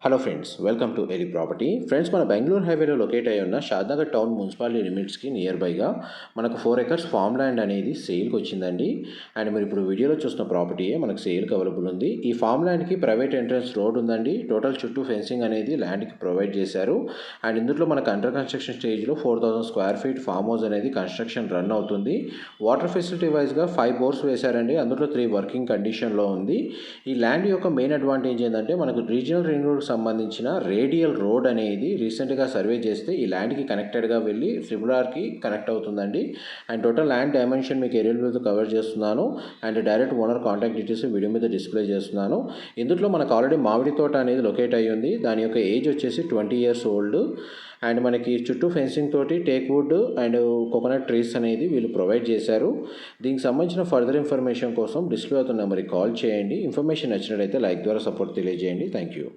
Hello friends, welcome to Eli property. Friends, మన బెంగళూరు హైవేలో locate అయి ఉన్న షాద్నగర్ టౌన్ మున్సిపాలిటీ లిమిట్స్కి నియర్ బైగా మనకు 4 ఎకర్స్ ఫామ్ ల్యాండ్ అనేది సేల్కి వచ్చిందండి. అండ్ మీరు ఇప్పుడు వీడియోలో చూస్తున్న ప్రాపర్టీయే మనకు సేల్కి అవైలబుల్ ఉంది. ఈ ఫామ్ ల్యాండ్కి ప్రైవేట్ ఎంట్రన్స్ రోడ్ ఉందండి. టోటల్ చుట్టూ ఫెన్సింగ్ అనేది ల్యాండ్కి ప్రొవైడ్ చేశారు. అండ్ ఇందులో మనకు అండర్ కన్స్ట్రక్షన్ స్టేజ్లో 4000 స్క్వేర్ ఫీట్ ఫామ్ హౌస్ అనేది కన్స్ట్రక్షన్ రన్ అవుతుంది. వాటర్ ఫెసిలిటీ వైజ్గా 5 బోర్స్ వేశారండి. అందులో 3 వర్కింగ్ కండిషన్లో ఉంది. ఈ ల్యాండ్ యొక్క మెయిన్ అడ్వాంటేజ్ ఏంటంటే మనకు రీజనల్ రింగ్ రోడ్ సంబంధించిన రేడియల్ రోడ్ అనేది రీసెంట్గా సర్వే చేస్తే ఈ ల్యాండ్కి కనెక్టెడ్గా వెళ్ళి ట్రిపుల్-ఆర్కి కనెక్ట్ అవుతుందండి. అండ్ టోటల్ ల్యాండ్ డైమెన్షన్ మీకు ఏరియల్ మీద కవర్ చేస్తున్నాను. And direct owner contact details video మీద డిస్ప్లే చేస్తున్నాను. ఇందులో మనకు ఆల్రెడీ మామిడి తోట అనేది లొకేట్ అయ్యి ఉంది. దాని యొక్క ఏజ్ వచ్చేసి 20 years ఓల్డ్. అండ్ మనకి చుట్టూ ఫెన్సింగ్ తోటి teak wood and coconut trees అనేది వీళ్ళు ప్రొవైడ్ చేశారు. దీనికి సంబంధించిన ఫర్దర్ ఇన్ఫర్మేషన్ కోసం డిస్ప్లే అవుతున్న నెంబర్కి కాల్ చేయండి. ఇన్ఫర్మేషన్ నచ్చినట్లయితే లైక్ ద్వారా సపోర్ట్ తెలియజేయండి. Thank you.